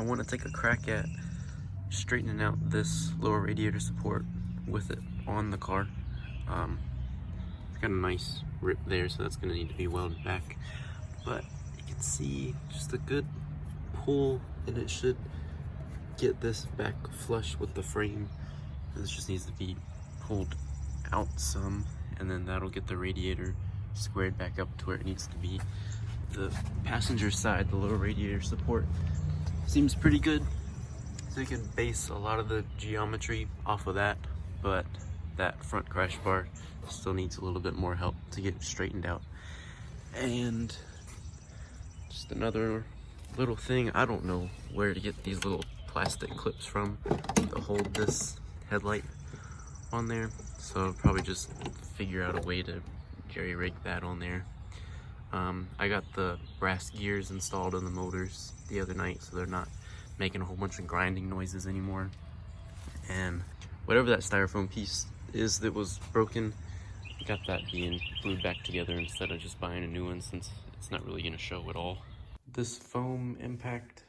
I want to take a crack at straightening out this lower radiator support with it on the car. It's got a nice rip there, so that's going to need to be welded back. But you can see just a good pull, and it should get this back flush with the frame. This just needs to be pulled out some, and then that'll get the radiator squared back up to where it needs to be. The passenger side, the lower radiator support, seems pretty good. So you can base a lot of the geometry off of that, but that front crash bar still needs a little bit more help to get it straightened out. And just another little thing, I don't know where to get these little plastic clips from to hold this headlight on there, so I'll probably just figure out a way to jerry rig that on there. I got the brass gears installed on the motors the other night, so they're not making a whole bunch of grinding noises anymore. And whatever that styrofoam piece is that was broken, got that being glued back together instead of just buying a new one, since it's not really going to show at all. This foam impact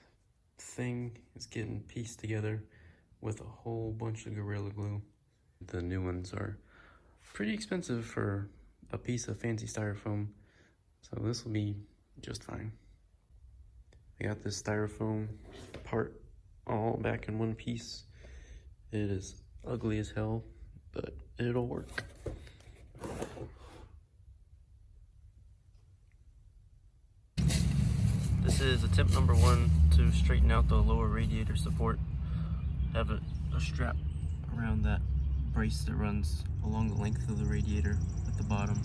thing is getting pieced together with a whole bunch of Gorilla Glue. The new ones are pretty expensive for a piece of fancy styrofoam, so this will be just fine. I got this styrofoam part all back in one piece. It is ugly as hell, but it'll work. This is attempt number 1 to straighten out the lower radiator support. Have a strap around that brace that runs along the length of the radiator at the bottom,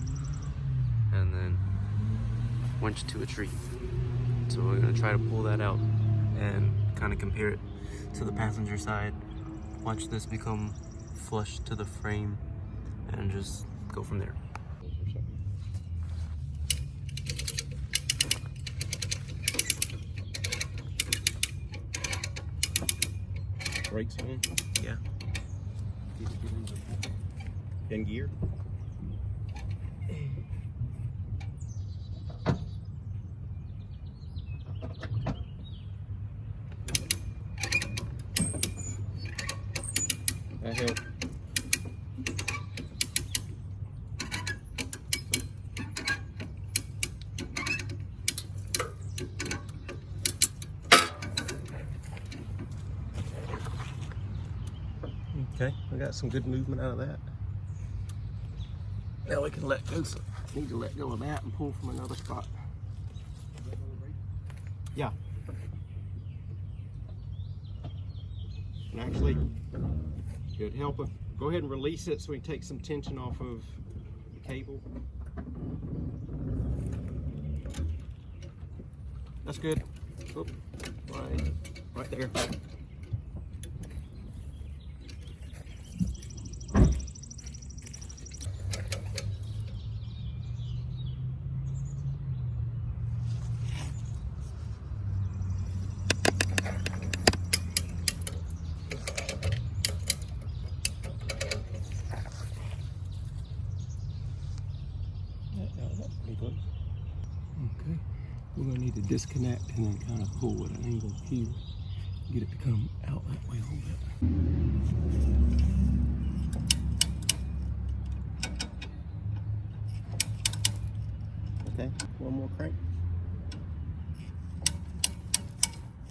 and then winch to a tree. So we're going to try to pull that out and kind of compare it to the passenger side. Watch this become flush to the frame and just go from there. Brakes on? Yeah. In gear? That help. Okay, we got some good movement out of that. Now we can let go. Need to let go of that and pull from another spot. Yeah. And actually, it would help if, go ahead and release it so we can take some tension off of the cable. That's good. Oop. Right there. Okay, we're going to need to disconnect and then kind of pull at an angle here. Get it to come out that way a little bit. Okay, one more crank.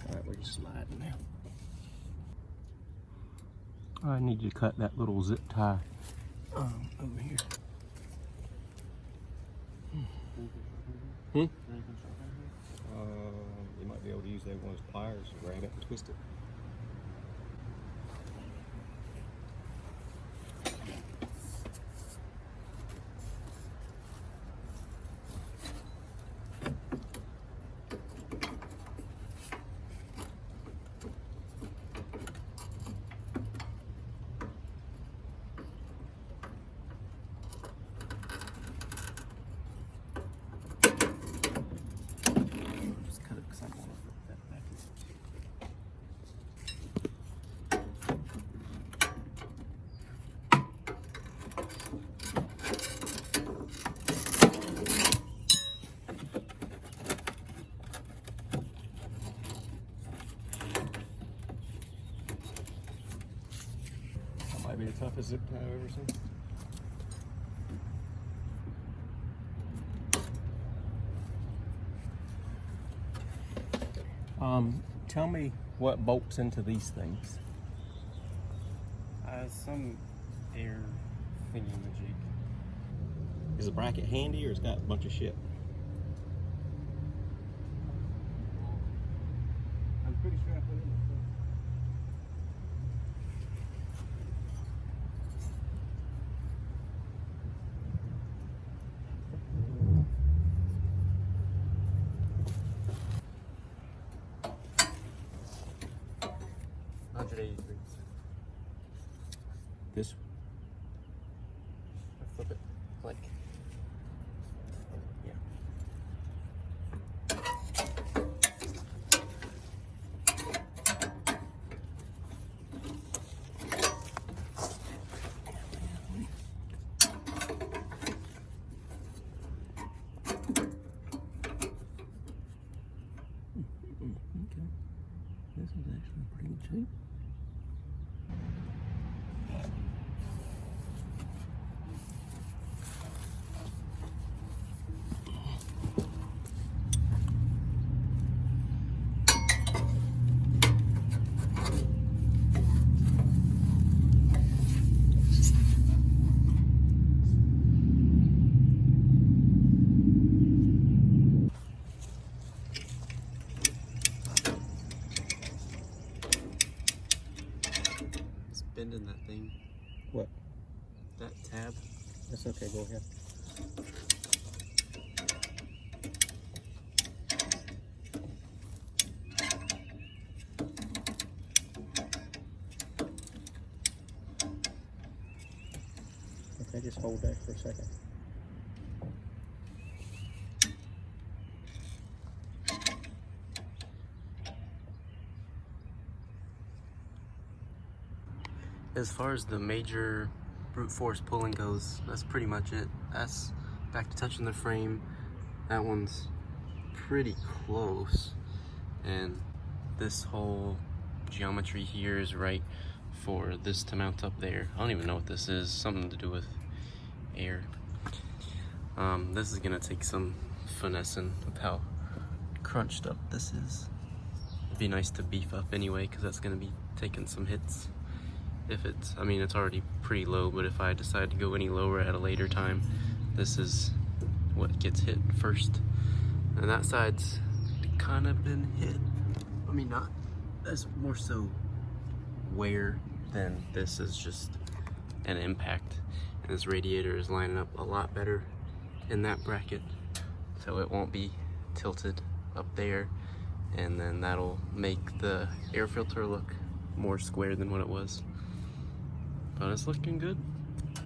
All right, we're just sliding now. I need to cut that little zip tie over here. You might be able to use that one of those pliers to grab it and twist it. might be the toughest zip tie I've ever seen. Tell me what bolts into these things. Some air thingy-majig. Is the bracket handy or it's got a bunch of shit? I'm pretty sure I put it in the This Flip it, like, yeah. Okay. This is actually in pretty good shape. Bending that thing. What? That tab. That's okay, go ahead. Okay, just hold that for a second. As far as the major brute force pulling goes, that's pretty much it. That's back to touching the frame. That one's pretty close. And this whole geometry here is right for this to mount up there. I don't even know what this is, something to do with air. This is gonna take some finessing with how crunched up this is. It'd be nice to beef up anyway, because that's gonna be taking some hits. If it's, I mean, it's already pretty low, but if I decide to go any lower at a later time, this is what gets hit first. And that side's kind of been hit. I mean, not, that's more so wear than this is just an impact. And this radiator is lining up a lot better in that bracket, so it won't be tilted up there, and then that'll make the air filter look more square than what it was. But it's looking good.